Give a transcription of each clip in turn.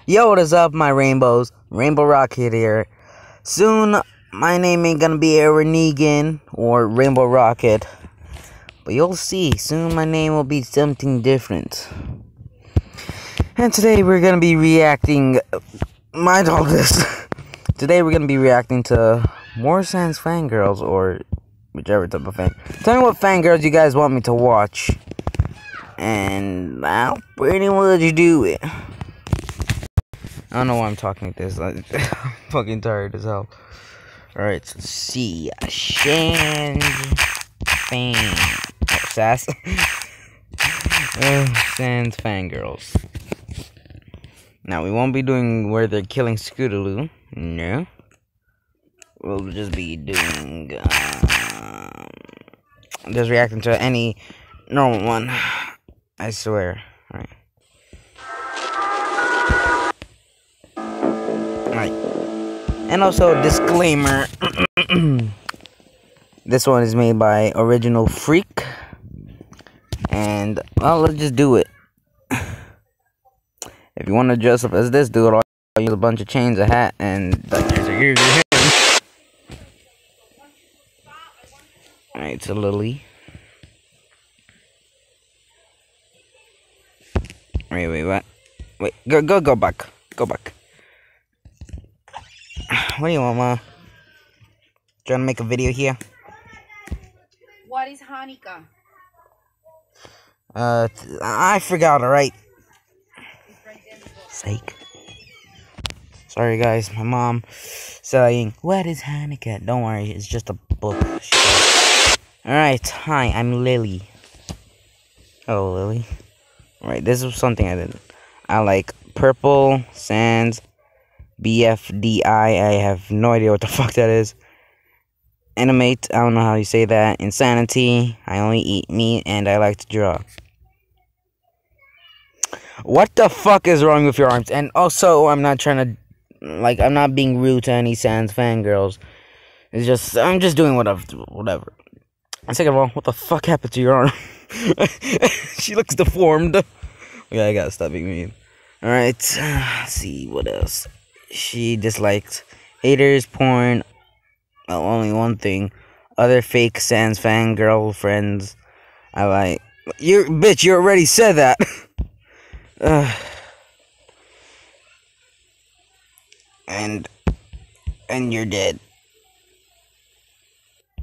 Yo, what is up, my rainbows? Rainbow Rocket here. Soon, my name ain't gonna be Aaron Negan or Rainbow Rocket, but you'll see. Soon, my name will be something different. And today, we're gonna be reacting. Mind all this. Today, we're gonna be reacting to more snans fangirls or whichever type of fan. Tell me what fangirls you guys want me to watch, and I'll pretty much do it. I don't know why I'm talking like this. I'm fucking tired as hell. Alright, so let's see. Sans Sass. Sans fangirls. Now, we won't be doing where they're killing Scootaloo. No. We'll just be doing, just reacting to any normal one. I swear. Alright. And also, disclaimer. This one is made by Original Freak. And, well, let's just do it. If you want to dress up as this dude, I'll use a bunch of chains, a hat, and here's your hand. Alright, it's a Lily. Wait, what? Wait, go back. Go back. What do you want, Ma? Trying to make a video here? What is Hanukkah? I forgot, alright? Sake. Sorry, guys. My mom saying, what is Hanukkah? Don't worry, it's just a book. Alright, hi, I'm Lily. Hello, Lily. Alright, this is something I did. I like purple, sands, BFDI, I have no idea what the fuck that is. Animate, I don't know how you say that. Insanity, I only eat meat, and I like to draw. What the fuck is wrong with your arms? And also, I'm not trying to, like, I'm not being rude to any sans fangirls. It's just, I'm just doing whatever. And second of all, what the fuck happened to your arm? She looks deformed. Yeah, I gotta stop being mean. Alright, let's see, what else? She disliked haters, porn, well, only one thing. Other fake sans fangirl friends. I like. Bitch, you already said that. And you're dead.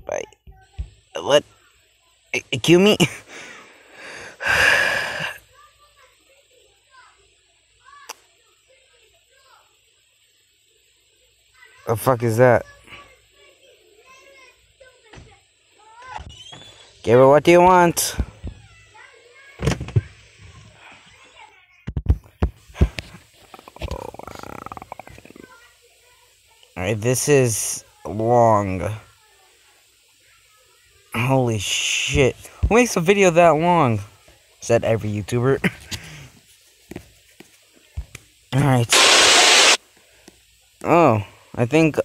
Bye. What? Kill me? The fuck is that? Give her what do you want? Oh, wow. Alright, this is long. Holy shit. Who makes a video that long? Said every YouTuber. Alright. Oh. I think,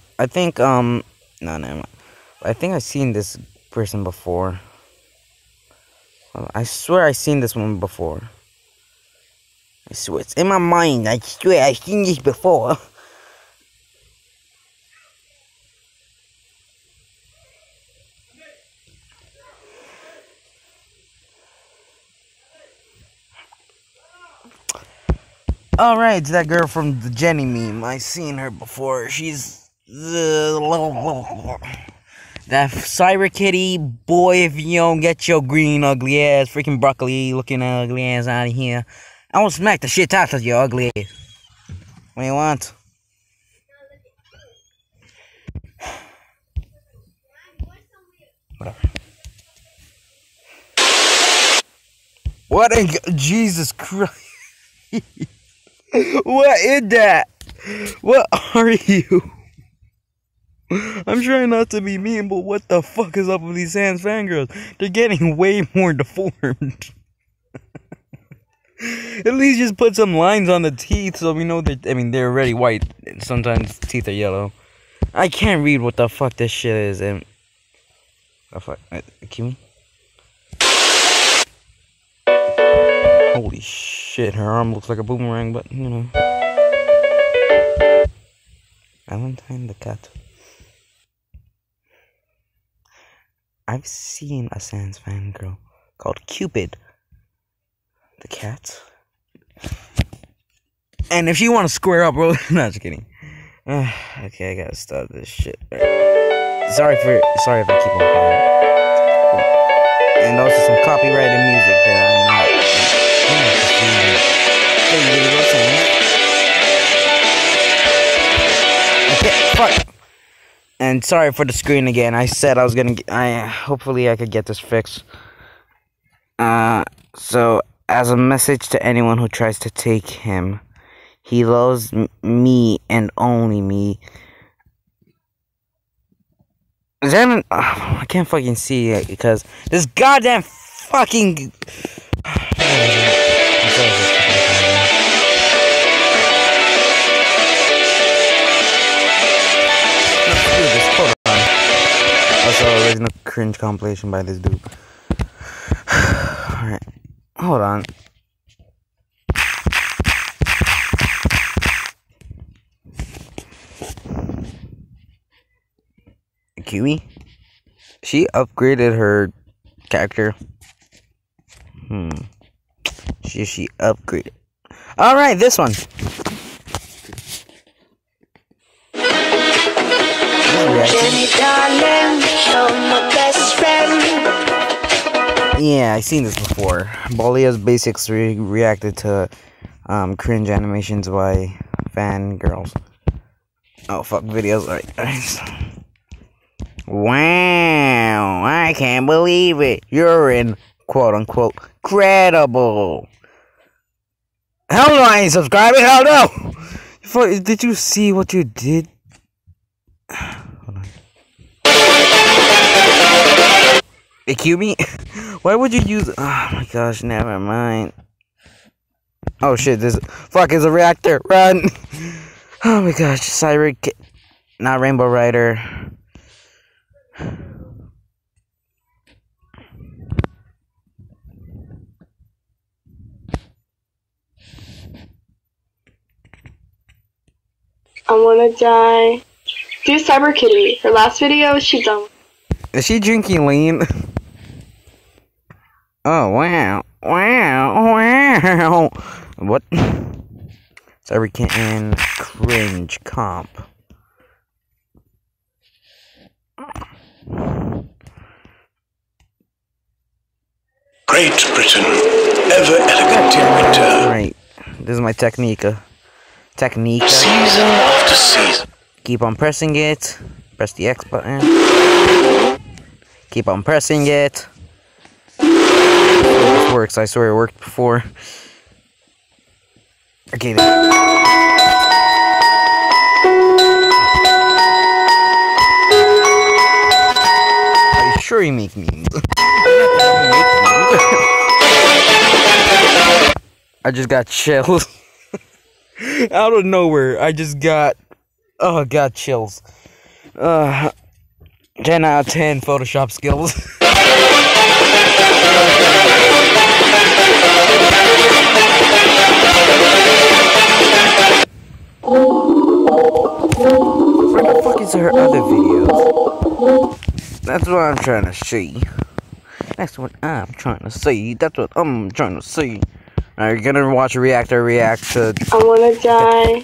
no, never mind. I think I've seen this person before. I swear I've seen this one before. I swear, it's in my mind. I swear I've seen this before. Alright, it's that girl from the Jenny meme. I've seen her before. She's that Cyber Kitty boy. If you don't get your green ugly ass, freaking broccoli looking ugly ass out of here, I will smack the shit out of your ugly ass. What do you want? Whatever. What in Jesus Christ? What is that? What are you? I'm trying not to be mean, but what the fuck is up with these sans fangirls? They're getting way more deformed. At least just put some lines on the teeth so we know that, I mean, they're already white. Sometimes teeth are yellow. I can't read what the fuck this shit is, and... Oh fuck, kill me? Holy shit, her arm looks like a boomerang, but, you know. Valentine the cat. I've seen a Sans fangirl called Cupid the cat. And if you want to square up, bro, no, just kidding. Okay, I gotta stop this shit. Sorry if I keep on calling. And also some copyrighted music that I'm not. Okay, fuck. And sorry for the screen again. I said I was gonna. Hopefully I could get this fixed. So as a message to anyone who tries to take him, he loves me and only me. Is that an, I can't fucking see it because this goddamn fucking. Also, original cringe compilation by this dude. Alright, hold on. Kiwi? She upgraded her character. She upgraded. Alright, this one. Yeah, I've seen this before. Bolia's Basics reacted to cringe animations by fangirls. Oh fuck, videos. Alright. Wow, I can't believe it. You're in quote unquote credible. Hell no, I ain't subscribing. Hell no. Did you see what you did? Hold on. Hey, cue me. Why would you use? Oh my gosh, never mind. Oh shit, this fuck is a reactor. Run. Oh my gosh, Cyber Kit, not Rainbow Rider. I wanna die. Do Cyber Kitty. Her last video, she done. Is she drinking lean? Oh wow, wow. What? Cyber Kitten cringe comp. Great Britain, ever elegant in winter. Right, this is my Technica. Season after season. Keep on pressing it. Press the X button. Keep on pressing it. This works. I swear it worked before. Okay then. Are you sure you make memes? I just got chills. Out of nowhere, I just got, chills. 10 out of 10 Photoshop skills. Where the fuck is her other videos? That's what I'm trying to see. That's what I'm trying to see. That's what I'm trying to see. Alright, you're gonna watch a reactor react to... I wanna die.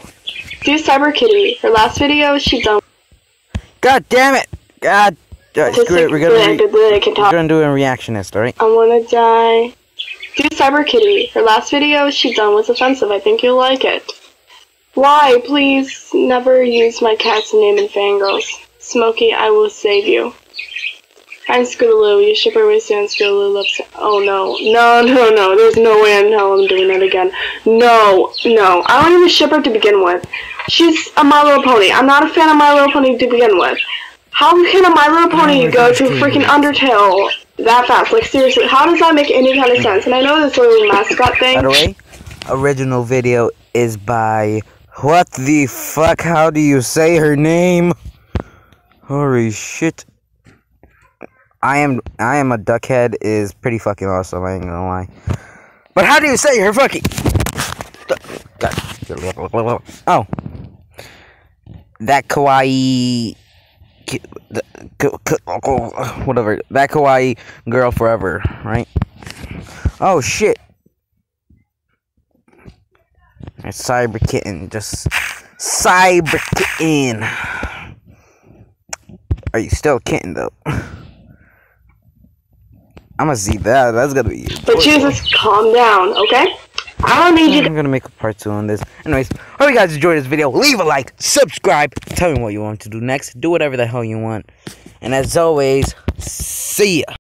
Do Cyber Kitty. Her last video, she done. God damn it! God... screw it, we're gonna do a reactionist, alright? I wanna die. Do Cyber Kitty. Her last video, she done was offensive. I think you'll like it. Why? Please never use my cat's name in fangirls. Smokey, I will save you. I'm Scootaloo. You shipper with Stan Scootaloo lips. Oh no. No. There's no way in hell I'm doing that again. No. I don't even ship her to begin with. She's a My Little Pony. I'm not a fan of My Little Pony to begin with. How can a My Little Pony go to freaking Undertale that fast? Like seriously, how does that make any kind of sense? And I know this little mascot thing. By the way, original video is by... What the fuck? How do you say her name? Holy shit. I am a duckhead is pretty fucking awesome, I ain't gonna lie. But how do you say her fucking... Oh. that kawaii, whatever, that kawaii girl forever, right? Oh shit! Cyber kitten, just cyber kitten. Are you still a kitten though? I'm gonna see that. That's gonna be. But Jesus, calm down, okay? I don't need you. I'm gonna make a part 2 on this. Anyways, hope you guys enjoyed this video. Leave a like, subscribe, tell me what you want to do next. Do whatever the hell you want. And as always, see ya.